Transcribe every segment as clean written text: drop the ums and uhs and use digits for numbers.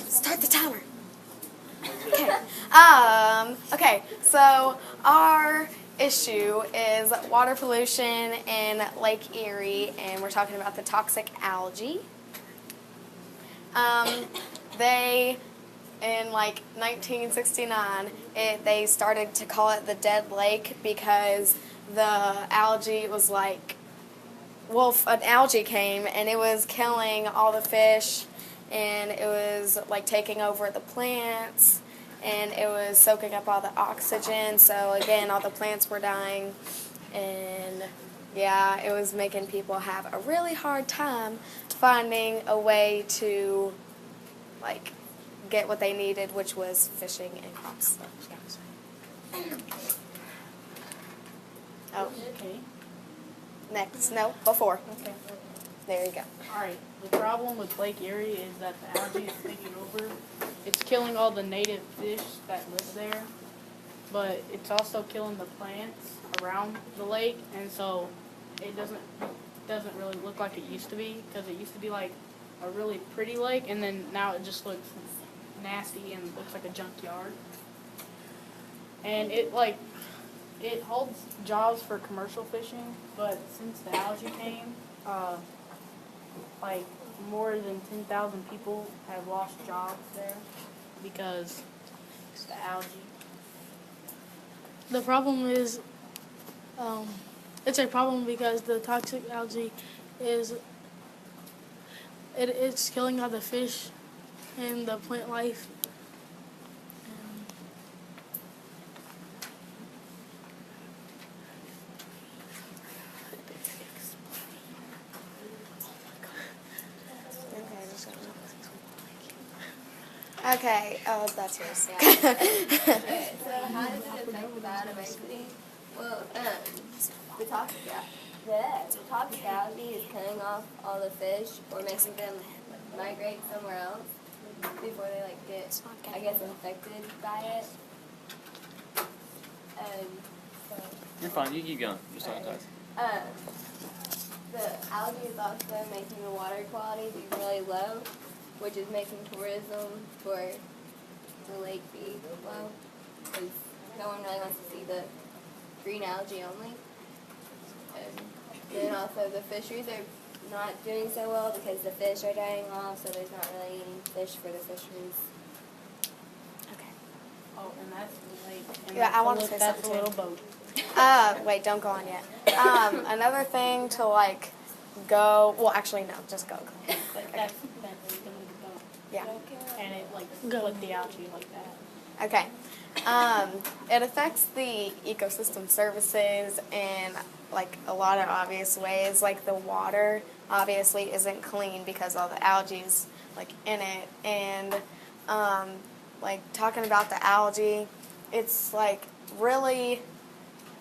Start the timer. Okay. Okay. So our issue is water pollution in Lake Erie, and we're talking about the toxic algae. They, in like 1969, they started to call it the dead lake because the algae was like, well, an algae came and it was killing all the fish, and it was like taking over the plants, and it was soaking up all the oxygen. So again, all the plants were dying, and yeah, it was making people have a really hard time finding a way to like get what they needed, which was fishing and crops. Oh, Okay. next. No, before. Okay. There you go. Alright, the problem with Lake Erie is that the algae is taking over. It's killing all the native fish that live there, but it's also killing the plants around the lake, and so it doesn't really look like it used to be, because it used to be like a really pretty lake, and then now it just looks nasty and looks like a junkyard. And it holds jobs for commercial fishing, but since the algae came, like more than 10,000 people have lost jobs there because it's the algae. The problem is, it's a problem because the toxic algae it's killing all the fish and the plant life. Okay. Oh, that's yours. Okay, so how does it affect biodiversity? Well, the toxic algae is killing off all the fish or making them migrate somewhere else before they get, I guess, infected by it. And so, You're fine. You keep going. Just talk. the algae is also making the water quality be really low, which is making tourism for the lake be low, because no one really wants to see the green algae only. And then also the fisheries are not doing so well because the fish are dying off, so there's not really any fish for the fisheries. Okay. Oh, and that's the lake. And Yeah, I want to say that's a something little boat. Wait, don't go on yet. Another thing to like go. Well, actually, no, just go. But that's the boat. Yeah. And it split the algae like that. Okay. It affects the ecosystem services in like a lot of obvious ways. Like the water obviously isn't clean because all the algae is like in it, and like talking about the algae, it's like really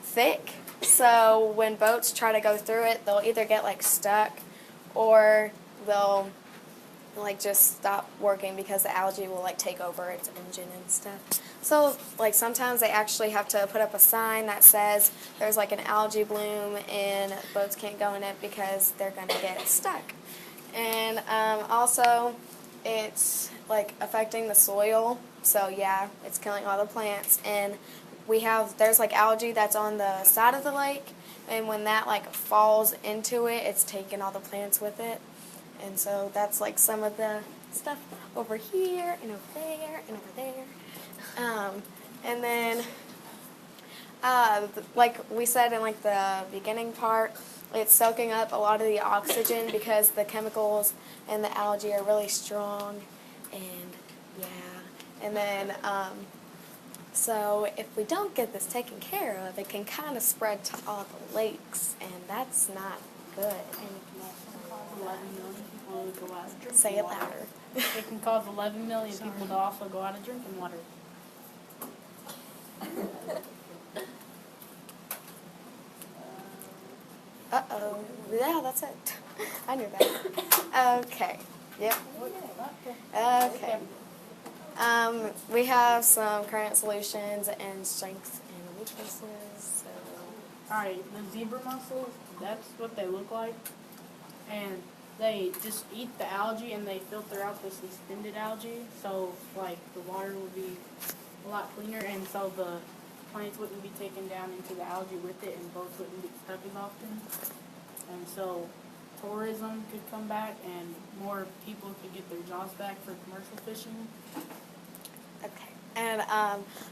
thick. So when boats try to go through it, they'll either get like stuck or they'll like just stop working because the algae will like take over its engine and stuff. So like sometimes they actually have to put up a sign that says there's like an algae bloom and boats can't go in it because they're gonna get stuck. And also it's like affecting the soil. So yeah, it's killing all the plants, and there's like algae that's on the side of the lake, and when that like falls into it, it's taking all the plants with it. And so that's like some of the stuff over here and over there and over there. And then, like we said in like the beginning part, it's soaking up a lot of the oxygen because the chemicals and the algae are really strong. And yeah, and then so if we don't get this taken care of, it can kind of spread to all the lakes, and that's not good. And 11 million people to go out and drink say it water. louder. It can cause 11 million people to also go out and drinking water. Uh-oh. Yeah, that's it. I knew that. Okay. Yep. Okay. We have some current solutions and strengths and weaknesses. So. Alright, the zebra mussels, that's what they look like. And they just eat the algae and they filter out the suspended algae. So like the water would be a lot cleaner, and so the plants wouldn't be taken down into the algae with it, and boats wouldn't get stuck as often. And so tourism could come back, and more people could get their jobs back for commercial fishing. Okay. And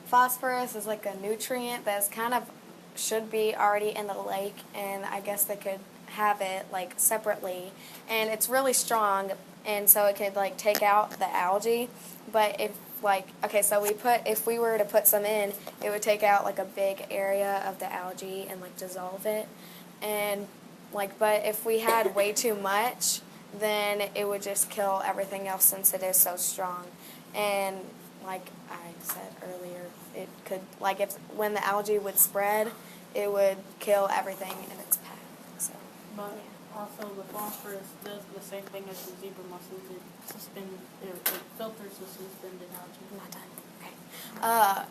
phosphorus is like a nutrient that's kind of should be already in the lake, and I guess they could have it like separately. And it's really strong, and so it could like take out the algae. But if like, okay, so if we were to put some in, it would take out like a big area of the algae and like dissolve it. And like, but if we had way too much, then it would just kill everything else since it is so strong. And like I said earlier, it could, like when the algae would spread, it would kill everything in its path. So, But also the phosphorus does the same thing as the zebra mussels. It filters the suspended algae. I'm not done.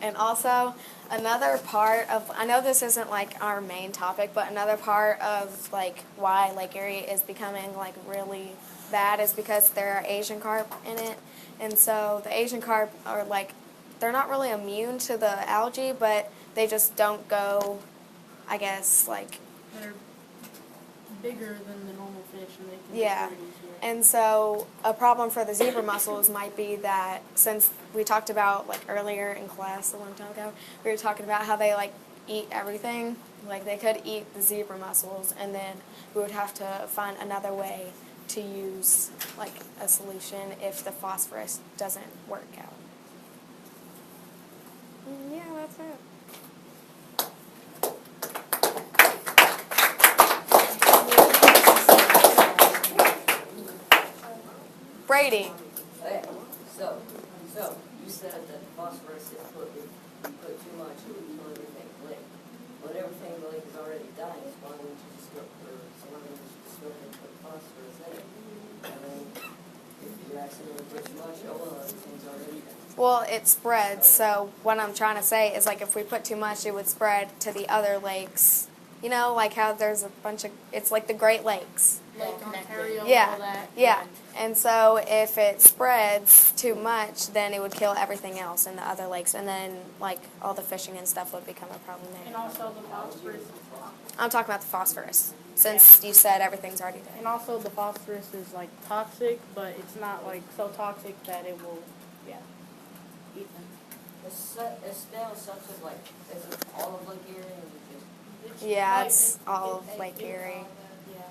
Okay. And also another part of, I know this isn't like our main topic, but another part of like why Lake Erie is becoming like really bad is because there are Asian carp in it. And so the Asian carp are like, they're not really immune to the algae, but they just don't go, I guess, like, They're bigger than the normal fish, and they can yeah. get rid of easier. And so a problem for the zebra mussels might be that, since we talked about like earlier in class a long time ago, we were talking about how they like eat everything. Like they could eat the zebra mussels, and then we would have to find another way to use like a solution if the phosphorus doesn't work out. Yeah, that's it. Brady. Okay, so you said that phosphorus is put, if you put too much, it would kill everything in the lake. But everything in the lake is already dying, so why wouldn't you just go and put phosphorus in it? And then if you accidentally put too much, oh well, everything's already dead. Well, it spreads, so what I'm trying to say is like if we put too much, it would spread to the other lakes. You know, like how there's a bunch of, it's like the Great Lakes. Lake Ontario and Yeah, all that. yeah. And so if it spreads too much, then it would kill everything else in the other lakes, and then like all the fishing and stuff would become a problem And there. also the phosphorus. I'm talking about the phosphorus, since you said everything's already there. And also the phosphorus is like toxic, but it's not like so toxic that it will, eat them. It's down such as like, is it all of Lake Erie or just? Yeah, like- it's all of Lake Erie. Yeah.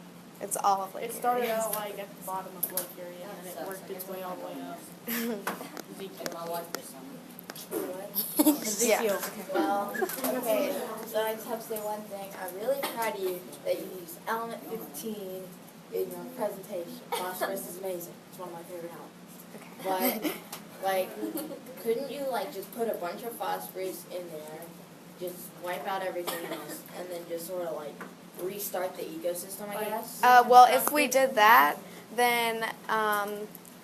It's all of Lake It Erie. started out like at the bottom of Lake Erie, and then it worked its way all the way up. And my wife or something. Ezekiel. Well, okay, so I just have to say one thing. I'm really proud of you that you used element 15 in your presentation. Phosphorus is amazing. It's one of my favorite elements. But, like, couldn't you, like, just put a bunch of phosphorus in there, just wipe out everything else, and then just sort of, like, restart the ecosystem, I guess? Well, if we did that, then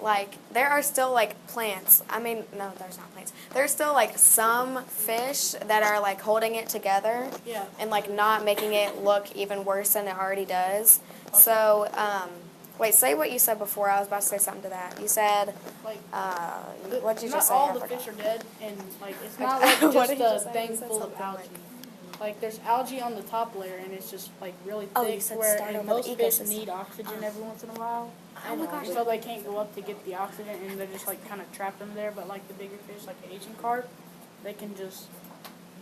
like there are still like plants. I mean, no, there's not plants. There's still like some fish that are like holding it together Yeah. and like not making it look even worse than it already does. So, wait, say what you said before. I was about to say something to that. You said, Like, what did you not just say? all I the forgot. fish are dead, and like it's not like What just did you a just say? You thing said full of something like- algae. Like there's algae on the top layer, and it's just like really thick. Oh, you said where start and over most the fish ecosystem. need oxygen every once in a while. Oh my gosh. So they can't go up to get the oxygen, and they're just like kind of trapped in there. But like the bigger fish, like the Asian carp, they can just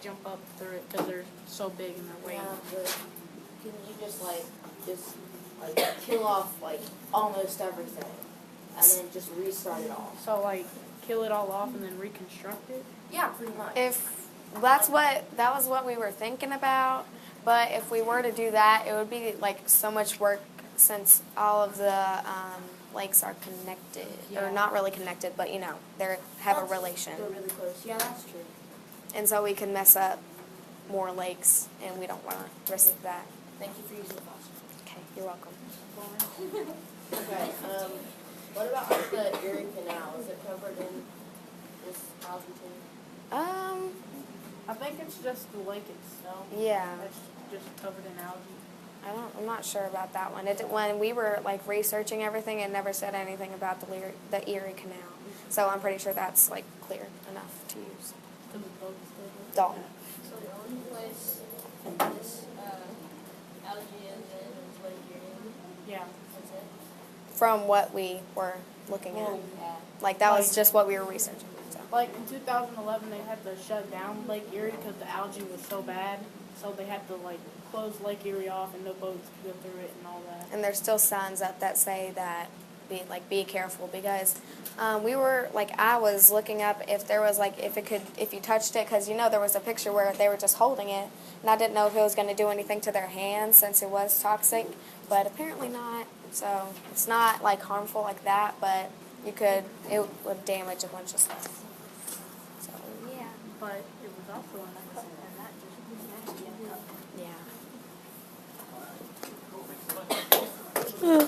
jump up through it because they're so big and they're weighty. Yeah, but couldn't you just kill off, like, almost everything, and then just restart it all? So like kill it all off and then reconstruct it. Yeah, pretty much. If that was what we were thinking about, but if we were to do that, it would be like so much work since all of the lakes are connected, or Yeah. not really connected, but you know they have a relation, They're really close. Yeah, that's true. and so we can mess up more lakes, and we don't want to risk that. Thank you for using the phosphorus. Okay, you're welcome. Okay, what about like, the Erie Canal? Is it covered in this algae too? I think it's just the lake itself. Yeah. It's just covered in algae. I'm not sure about that one. When we were like researching everything, it never said anything about the Erie Canal. So I'm pretty sure that's like clear enough to use. Dalton. So the only place this algae is in is Lake Erie. Yeah. That's it. From what we were looking at. Yeah. Like that was Like- just what we were researching. So. Like in 2011, they had to shut down Lake Erie because the algae was so bad. So they had to like close Lake Erie off, and no boats could go through it and all that. And there's still signs up that say that be careful because I was looking up if there was like if you touched it, because there was a picture where they were just holding it, and I didn't know if it was going to do anything to their hands since it was toxic, but apparently not. So it's not like harmful like that, but it would damage a bunch of stuff. So yeah. But it was also in a cup, and that just was nasty in a cup. Yeah.